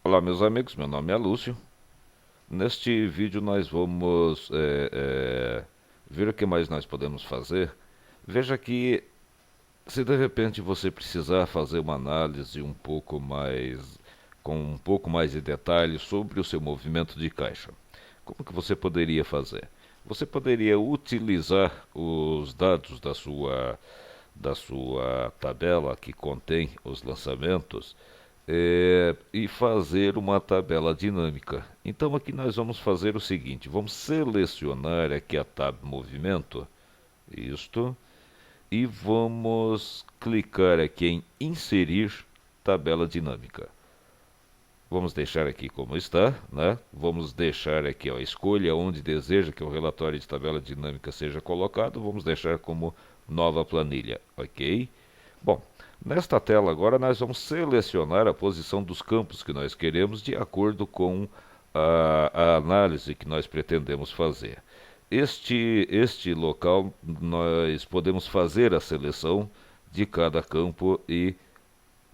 Olá, meus amigos, meu nome é Lúcio. Neste vídeo nós vamos ver o que mais nós podemos fazer. Veja que se de repente você precisar fazer uma análise com um pouco mais de detalhes sobre o seu movimento de caixa, como que você poderia fazer? Você poderia utilizar os dados da sua tabela que contém os lançamentos e fazer uma tabela dinâmica. Então aqui nós vamos fazer o seguinte, vamos selecionar aqui a tab movimento, isto, e vamos clicar aqui em inserir tabela dinâmica. Vamos deixar aqui como está, né? Vamos deixar aqui a escolha onde deseja que o relatório de tabela dinâmica seja colocado. Vamos deixar como nova planilha, ok? Bom, nesta tela agora nós vamos selecionar a posição dos campos que nós queremos de acordo com a análise que nós pretendemos fazer. Este local nós podemos fazer a seleção de cada campo e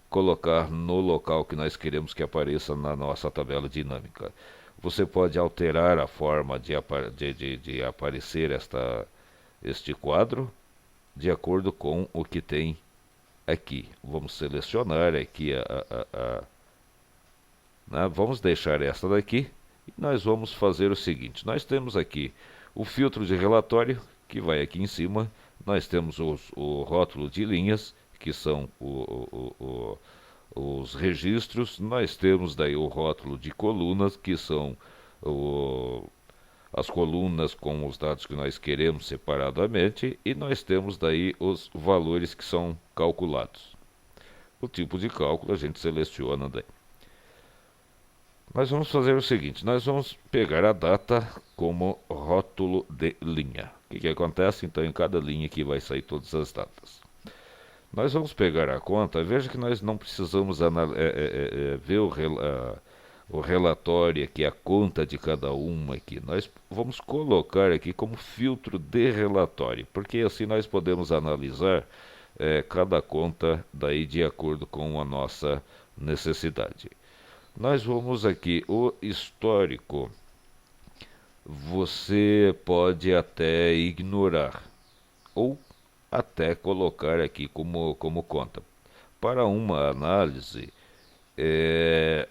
colocar no local que nós queremos que apareça na nossa tabela dinâmica. Você pode alterar a forma de aparecer este quadro de acordo com o que tem aqui. Vamos selecionar aqui né? Vamos deixar esta daqui e nós vamos fazer o seguinte. Nós temos aqui o filtro de relatório que vai aqui em cima. Nós temos o rótulo de linhas que são os registros. Nós temos daí o rótulo de colunas que são as colunas com os dados que nós queremos separadamente e nós temos daí os valores que são calculados. O tipo de cálculo a gente seleciona daí. Nós vamos fazer o seguinte, nós vamos pegar a data como rótulo de linha. O que acontece? Então em cada linha aqui vai sair todas as datas. Nós vamos pegar a conta, veja que nós não precisamos ver o relatório aqui, a conta de cada uma aqui. Nós vamos colocar aqui como filtro de relatório, porque assim nós podemos analisar cada conta daí de acordo com a nossa necessidade. Nós vamos aqui, o histórico, você pode até ignorar ou até colocar aqui como conta. Para uma análise,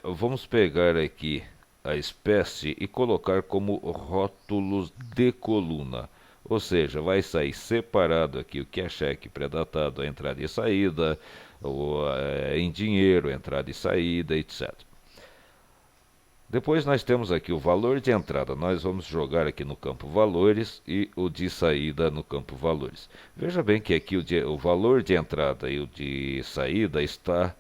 vamos pegar aqui a espécie e colocar como rótulos de coluna. Ou seja, vai sair separado aqui o que é cheque pré-datado, a entrada e saída, em dinheiro, entrada e saída, etc. Depois nós temos aqui o valor de entrada, nós vamos jogar aqui no campo valores e o de saída no campo valores. Veja bem que aqui o valor de entrada e o de saída está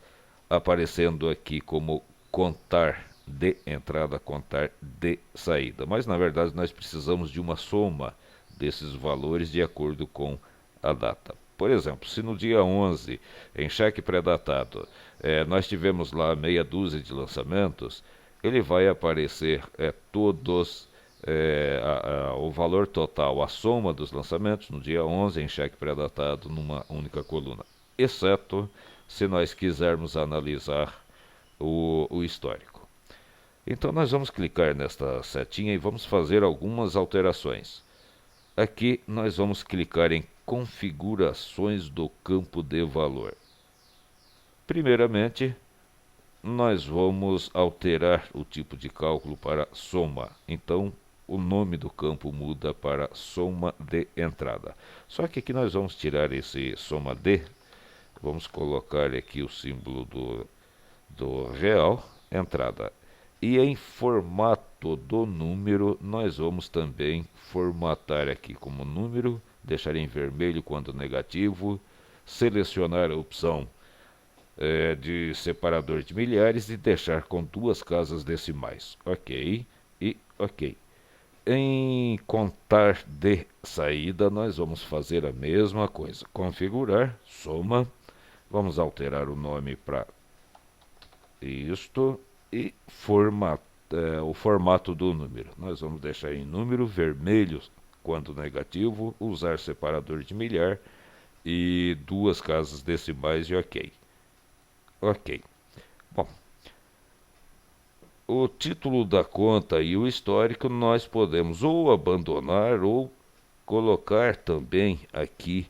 aparecendo aqui como contar de entrada, contar de saída. Mas na verdade nós precisamos de uma soma desses valores de acordo com a data. Por exemplo, se no dia 11, em cheque pré-datado, nós tivemos lá meia dúzia de lançamentos, ele vai aparecer o valor total, a soma dos lançamentos no dia 11 em cheque pré-datado numa única coluna, exceto se nós quisermos analisar o histórico. Então nós vamos clicar nesta setinha e vamos fazer algumas alterações. Aqui nós vamos clicar em configurações do campo de valor. Primeiramente, nós vamos alterar o tipo de cálculo para soma. Então, o nome do campo muda para soma de entrada. Só que aqui nós vamos tirar esse soma de, vamos colocar aqui o símbolo do real, entrada. E em formato do número, nós vamos também formatar aqui como número, deixar em vermelho quando negativo, selecionar a opção de separador de milhares e deixar com duas casas decimais. Ok e ok. Em contar de saída, nós vamos fazer a mesma coisa. Configurar, soma. Vamos alterar o nome para isto e o formato do número. Nós vamos deixar em número vermelho quando negativo, usar separador de milhar e duas casas decimais e ok. Ok. Bom, o título da conta e o histórico nós podemos ou abandonar ou colocar também aqui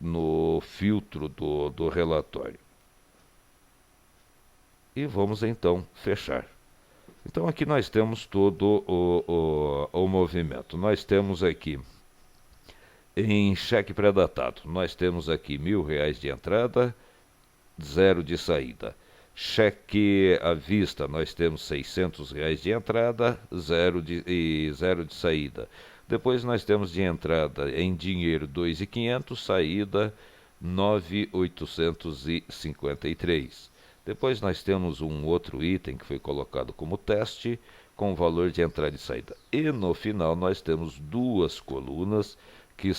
no filtro do relatório. E vamos então fechar. Então aqui nós temos todo o movimento. Nós temos aqui em cheque pré-datado, nós temos aqui R$ 1.000 de entrada, 0 de saída. Cheque à vista, nós temos R$ 600 de entrada, 0 de saída. Depois nós temos de entrada em dinheiro 2.500, saída 9.853. Depois nós temos um outro item que foi colocado como teste, com valor de entrada e saída. E no final nós temos duas colunas que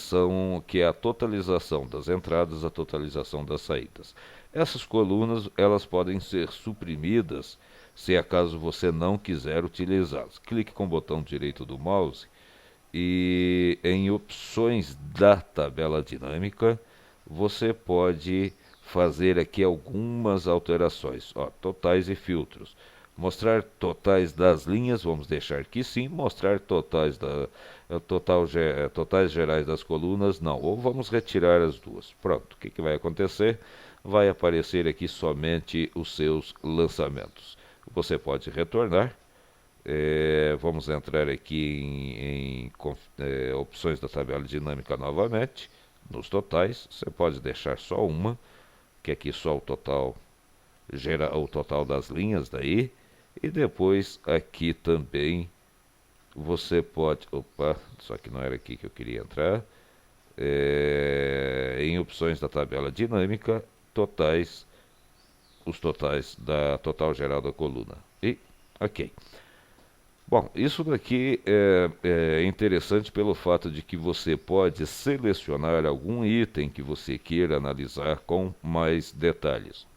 é a totalização das entradas, a totalização das saídas. Essas colunas elas podem ser suprimidas se acaso você não quiser utilizá-las. Clique com o botão direito do mouse e em opções da tabela dinâmica você pode fazer aqui algumas alterações. Totais e filtros. Mostrar totais das linhas, vamos deixar que sim. Mostrar totais totais gerais das colunas, não. Ou vamos retirar as duas. Pronto, o que vai acontecer? Vai aparecer aqui somente os seus lançamentos. Você pode retornar. Vamos entrar aqui em opções da tabela dinâmica novamente. Nos totais, você pode deixar só uma, que aqui só o total gera o total das linhas daí. E depois aqui também você pode... Opa, só que não era aqui que eu queria entrar. Em opções da tabela dinâmica, totais, os totais da total geral da coluna. E, ok. Bom, isso daqui é interessante pelo fato de que você pode selecionar algum item que você queira analisar com mais detalhes.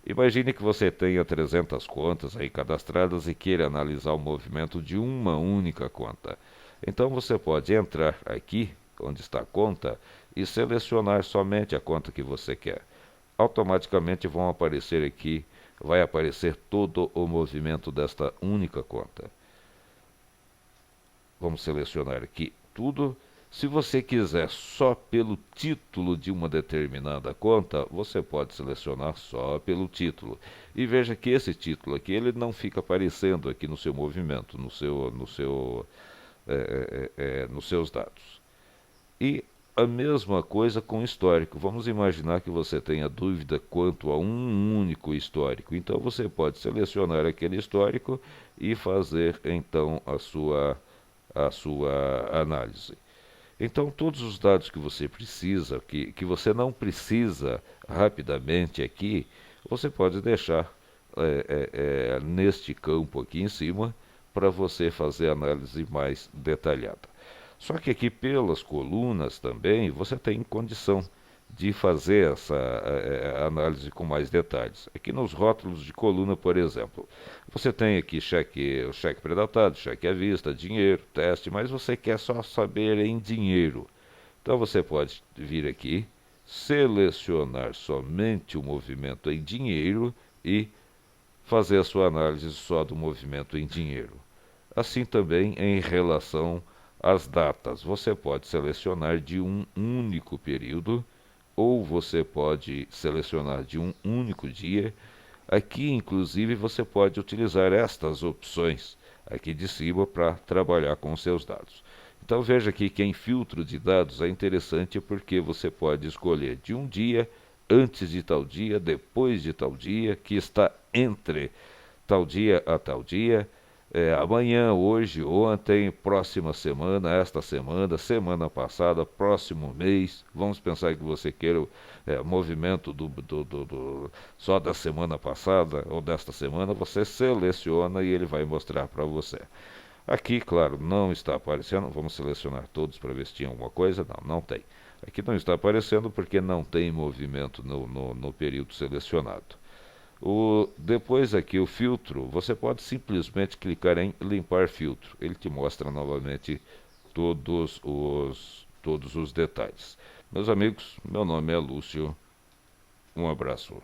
Imagine que você tenha 300 contas aí cadastradas e queira analisar o movimento de uma única conta. Então você pode entrar aqui, onde está a conta, e selecionar somente a conta que você quer. Automaticamente vai aparecer todo o movimento desta única conta. Vamos selecionar aqui tudo. Se você quiser só pelo título de uma determinada conta, você pode selecionar só pelo título. E veja que esse título aqui, ele não fica aparecendo aqui no seu movimento, nos seus dados. E a mesma coisa com histórico. Vamos imaginar que você tenha dúvida quanto a um único histórico. Então você pode selecionar aquele histórico e fazer então a sua análise. Então, todos os dados que você precisa, que você não precisa rapidamente aqui, você pode deixar neste campo aqui em cima para você fazer a análise mais detalhada. Só que aqui pelas colunas também você tem condição de fazer essa análise com mais detalhes. Aqui nos rótulos de coluna, por exemplo, você tem aqui o cheque pré-datado, cheque à vista, dinheiro, teste, mas você quer só saber em dinheiro. Então você pode vir aqui, selecionar somente o movimento em dinheiro e fazer a sua análise só do movimento em dinheiro. Assim também em relação às datas, você pode selecionar de um único período ou você pode selecionar de um único dia. Aqui, inclusive, você pode utilizar estas opções aqui de cima para trabalhar com os seus dados. Então veja aqui que em filtro de dados é interessante porque você pode escolher de um dia, antes de tal dia, depois de tal dia, que está entre tal dia a tal dia, amanhã, hoje, ontem, próxima semana, esta semana, semana passada, próximo mês. Vamos pensar que você queira o movimento só da semana passada ou desta semana, você seleciona e ele vai mostrar para você. Aqui, claro, não está aparecendo. Vamos selecionar todos para ver se tinha alguma coisa. Não tem. Aqui não está aparecendo porque não tem movimento no período selecionado. Depois aqui o filtro, você pode simplesmente clicar em limpar filtro. Ele te mostra novamente todos os detalhes. Meus amigos, meu nome é Lúcio. Um abraço.